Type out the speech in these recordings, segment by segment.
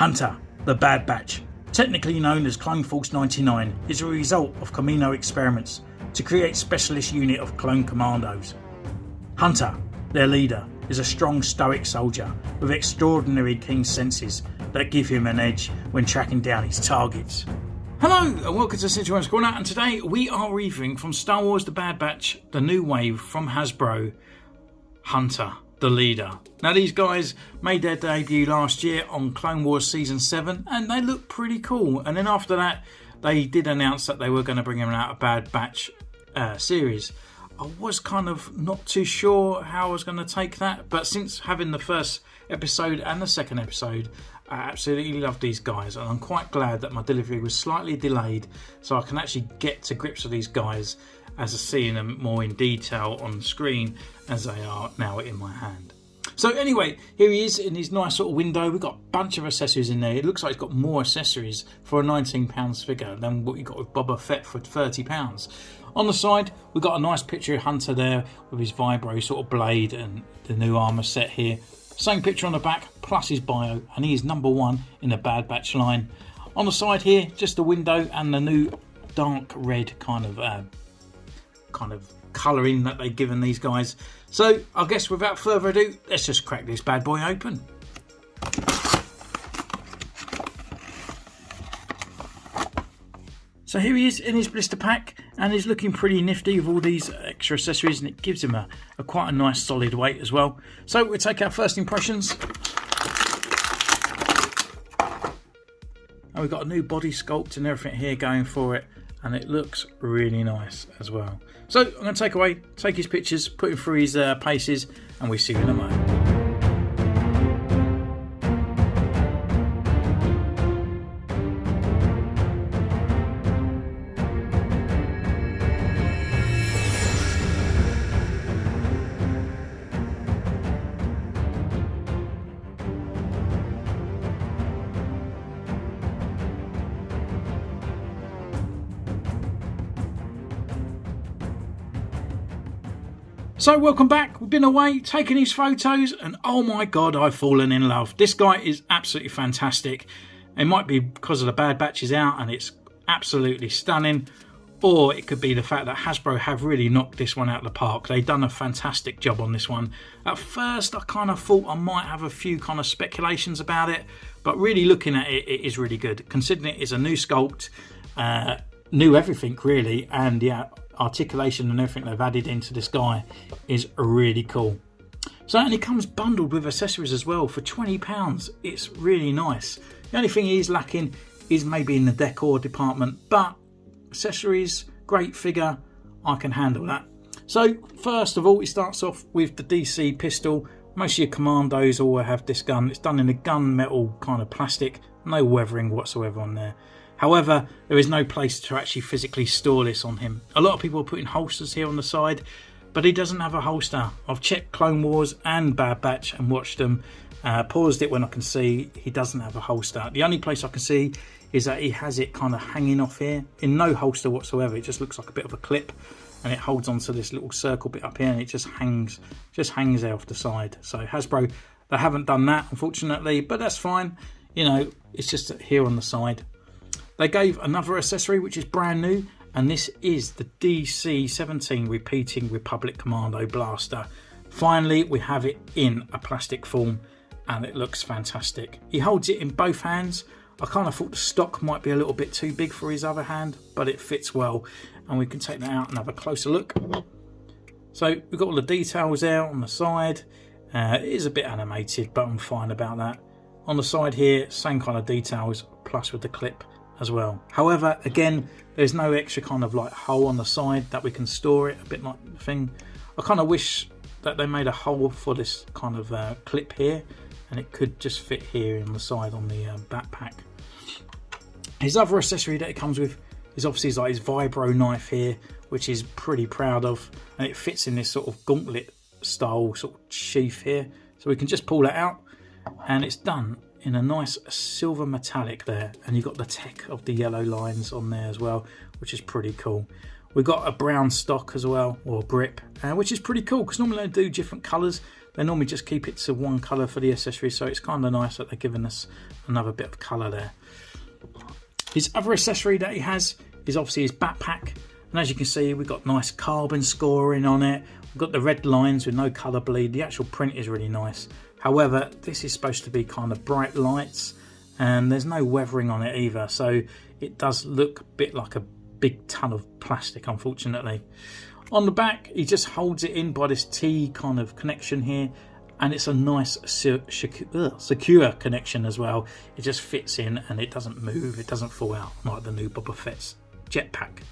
Hunter, the Bad Batch, technically known as Clone Force 99, is a result of Commando experiments to create specialist unit of clone commandos. Hunter, their leader, is a strong stoic soldier with extraordinary keen senses that give him an edge when tracking down his targets. Hello and welcome to Centurions Corner, and today we are reviewing from Star Wars The Bad Batch, the new wave from Hasbro, Hunter, the leader. Now these guys made their debut last year on Clone Wars Season 7 and they look pretty cool, and then after that they did announce that they were going to bring out a Bad Batch series. I was kind of not too sure how I was going to take that, but since having the first episode and the second episode, I absolutely love these guys, and I'm quite glad that my delivery was slightly delayed so I can actually get to grips with these guys as I see them more in detail on screen as they are now in my hand. So anyway, here he is in his nice little window. We've got a bunch of accessories in there. It looks like he's got more accessories for a £19 figure than what you got with Boba Fett for £30. On the side, we've got a nice picture of Hunter there with his vibro sort of blade and the new armour set here. Same picture on the back, plus his bio, and he is #1 in the Bad Batch line. On the side here, just the window and the new dark red kind of colouring that they've given these guys. So I guess without further ado, let's just crack this bad boy open. So here he is in his blister pack, and he's looking pretty nifty with all these extra accessories, and it gives him a quite a nice solid weight as well. So we'll take our first impressions. And we've got a new body sculpt and everything here going for it, and it looks really nice as well. So I'm going to take his pictures, put him through his paces, and we'll see you in a moment. So welcome back. We've been away, taking his photos, and oh my god, I've fallen in love. This guy is absolutely fantastic. It might be because of the Bad Batch is out and it's absolutely stunning, or it could be the fact that Hasbro have really knocked this one out of the park. They've done a fantastic job on this one. At first I kind of thought I might have a few kind of speculations about it, but really looking at it, it is really good. Considering it is a new sculpt, new everything really, and yeah, articulation and everything they've added into this guy is really cool. So, and it comes bundled with accessories as well for £20. It's really nice. The only thing he is lacking is maybe in the decor department, but accessories, great figure, I can handle that. So first of all, it starts off with the DC pistol. Most of your commandos all have this gun. It's done in a gunmetal kind of plastic, no weathering whatsoever on there. However, there is no place to actually physically store this on him. A lot of people are putting holsters here on the side, but he doesn't have a holster. I've checked Clone Wars and Bad Batch and watched them, paused it when I can see he doesn't have a holster. The only place I can see is that he has it kind of hanging off here in no holster whatsoever. It just looks like a bit of a clip, and it holds onto this little circle bit up here, and it just hangs there off the side. So Hasbro, they haven't done that unfortunately, but that's fine. You know, it's just here on the side. They gave another accessory which is brand new, and this is the DC-17 repeating Republic Commando blaster. Finally, we have it in a plastic form, and it looks fantastic. He holds it in both hands. I kind of thought the stock might be a little bit too big for his other hand, but it fits well, and we can take that out and have a closer look. So we've got all the details there on the side. It is a bit animated, but I'm fine about that. On the side here, same kind of details, plus with the clip as well. However, again, there's no extra kind of like hole on the side that we can store it, a bit like the thing. I kind of wish that they made a hole for this kind of clip here, and it could just fit here on the side on the backpack. His other accessory that it comes with is obviously like his vibro knife here, which he's pretty proud of, and it fits in this sort of gauntlet style sort of sheath here. So we can just pull that out, and it's done in a nice silver metallic there, and you've got the tech of the yellow lines on there as well, which is pretty cool. We've got a brown stock as well, or grip, which is pretty cool because normally they do different colours. They normally just keep it to one colour for the accessories, so it's kind of nice that they're giving us another bit of colour there. His other accessory that he has is obviously his backpack, and as you can see, we've got nice carbon scoring on it. We've got the red lines with no colour bleed. The actual print is really nice. However, this is supposed to be kind of bright lights, and there's no weathering on it either, so it does look a bit like a big ton of plastic, unfortunately. On the back, he just holds it in by this T kind of connection here, and it's a nice secure connection as well. It just fits in and it doesn't move, it doesn't fall out like the new Boba Fett's jetpack.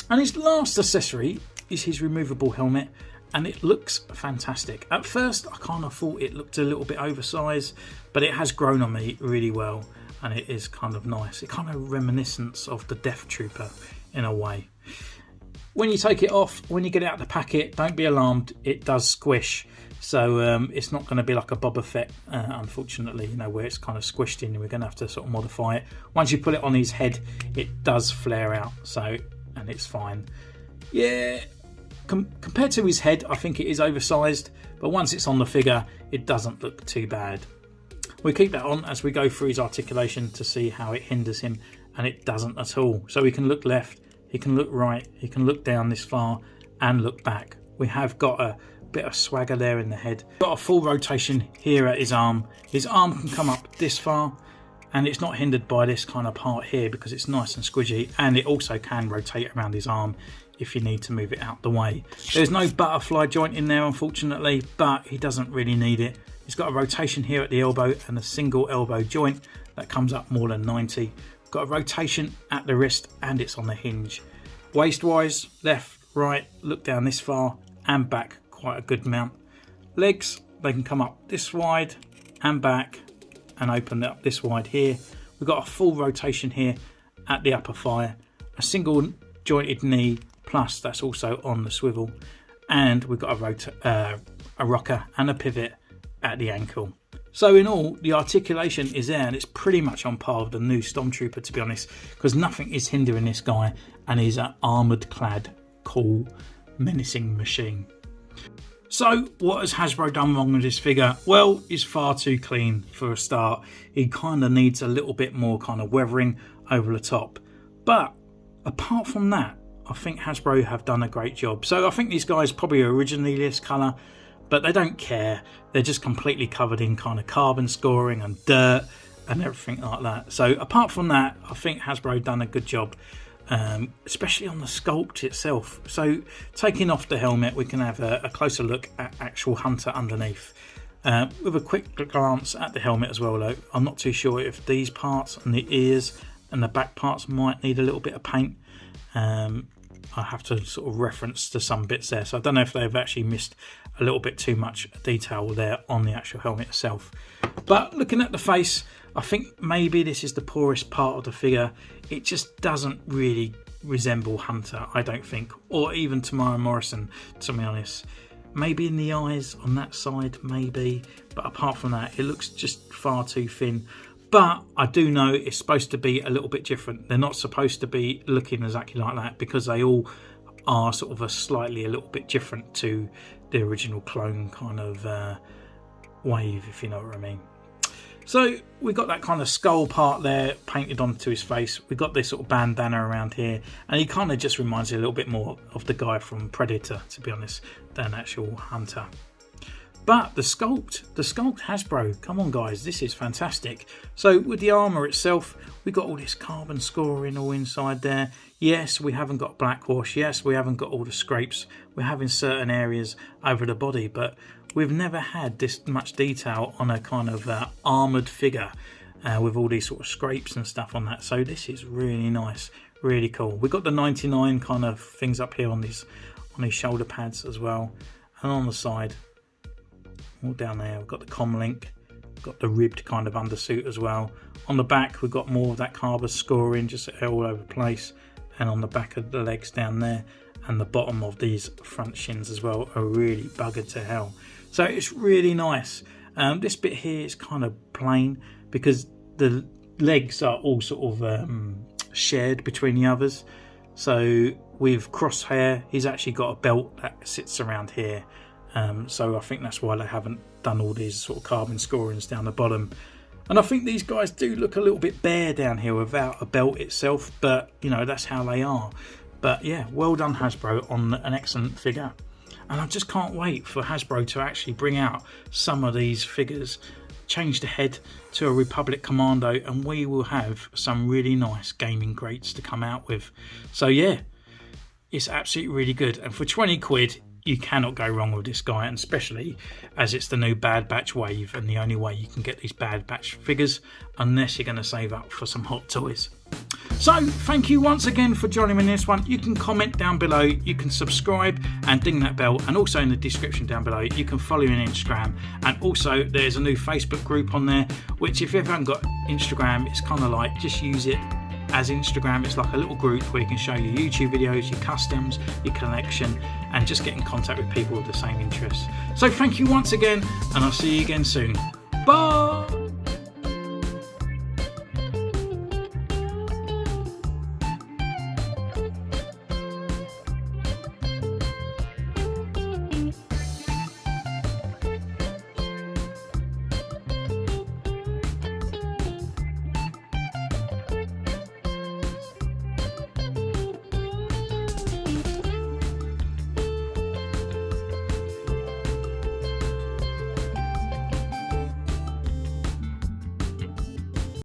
And his last accessory is his removable helmet, and it looks fantastic. At first, I kind of thought it looked a little bit oversized, but it has grown on me really well, and it is kind of nice. It kind of reminiscence of the Death Trooper in a way. When you take it off, when you get it out of the packet, don't be alarmed, it does squish. So it's not going to be like a Boba Fett, unfortunately, you know, where it's kind of squished in. We're going to have to sort of modify it. Once you put it on his head, it does flare out, so, and it's fine. Yeah, compared to his head, I think it is oversized, but once it's on the figure, it doesn't look too bad. We keep that on as we go through his articulation to see how it hinders him, and it doesn't at all. So he can look left, he can look right, he can look down this far and look back. We have got a bit of swagger there in the head. Got a full rotation here at his arm. His arm can come up this far, and it's not hindered by this kind of part here because it's nice and squidgy, and it also can rotate around his arm if you need to move it out the way. There's no butterfly joint in there, unfortunately, but he doesn't really need it. He's got a rotation here at the elbow and a single elbow joint that comes up more than 90. Got a rotation at the wrist, and it's on the hinge. Waist wise, left, right, look down this far and back, quite a good amount. Legs, they can come up this wide and back and open up this wide here. We've got a full rotation here at the upper thigh, a single jointed knee, plus that's also on the swivel, and we've got a rocker and a pivot at the ankle. So in all, the articulation is there, and it's pretty much on par with the new Stormtrooper, to be honest, because nothing is hindering this guy, and he's an armoured clad, cool, menacing machine. So what has Hasbro done wrong with this figure? Well, it's far too clean for a start. He kind of needs a little bit more kind of weathering over the top. But apart from that, I think Hasbro have done a great job. So I think these guys probably originally this colour, but they don't care. They're just completely covered in kind of carbon scoring and dirt and everything like that. So apart from that, I think Hasbro done a good job, especially on the sculpt itself. So taking off the helmet, we can have a closer look at actual Hunter underneath. With a quick glance at the helmet as well, though, I'm not too sure if these parts and the ears and the back parts might need a little bit of paint. I have to sort of reference to some bits there, so I don't know if they've actually missed a little bit too much detail there on the actual helmet itself. But looking at the face, I think maybe this is the poorest part of the figure. It just doesn't really resemble Hunter, I don't think, or even Tamara Morrison, to be honest. Maybe in the eyes on that side, maybe, but apart from that, it looks just far too thin. But I do know it's supposed to be a little bit different. They're not supposed to be looking exactly like that, because they all are sort of a little bit different to the original clone kind of wave, if you know what I mean. So we got that kind of skull part there painted onto his face. We got this sort of bandana around here, and he kind of just reminds you a little bit more of the guy from Predator, to be honest, than actual Hunter. But the sculpt Hasbro, come on guys, this is fantastic. So with the armour itself, we got all this carbon scoring all inside there. Yes, we haven't got black wash. Yes, we haven't got all the scrapes. We have in certain areas over the body, but we've never had this much detail on a kind of armoured figure with all these sort of scrapes and stuff on that. So this is really nice, really cool. We've got the 99 kind of things up here on these shoulder pads as well, and on the side. All down there, we've got the comlink, got the ribbed kind of undersuit as well. On the back, we've got more of that carbon scoring just all over the place, and on the back of the legs down there, and the bottom of these front shins as well are really buggered to hell. So it's really nice. This bit here is kind of plain because the legs are all sort of shared between the others. So with Crosshair, he's actually got a belt that sits around here. So I think that's why they haven't done all these sort of carbon scorings down the bottom. And I think these guys do look a little bit bare down here without a belt itself, but you know, that's how they are. But yeah, well done Hasbro on an excellent figure. And I just can't wait for Hasbro to actually bring out some of these figures, change the head to a Republic Commando, and we will have some really nice gaming crates to come out with. So yeah, it's absolutely really good. And for 20 quid, you cannot go wrong with this guy, and especially as it's the new Bad Batch wave, and the only way you can get these Bad Batch figures unless you're going to save up for some hot toys. So thank you once again for joining me in this one. You can comment down below, you can subscribe and ding that bell, and also in the description down below you can follow me on Instagram, and also there's a new Facebook group on there, which if you haven't got Instagram, it's kind of like just use it as Instagram. It's like a little group where you can show your YouTube videos, your customs, your collection, and just get in contact with people with the same interests. So thank you once again, and I'll see you again soon. Bye.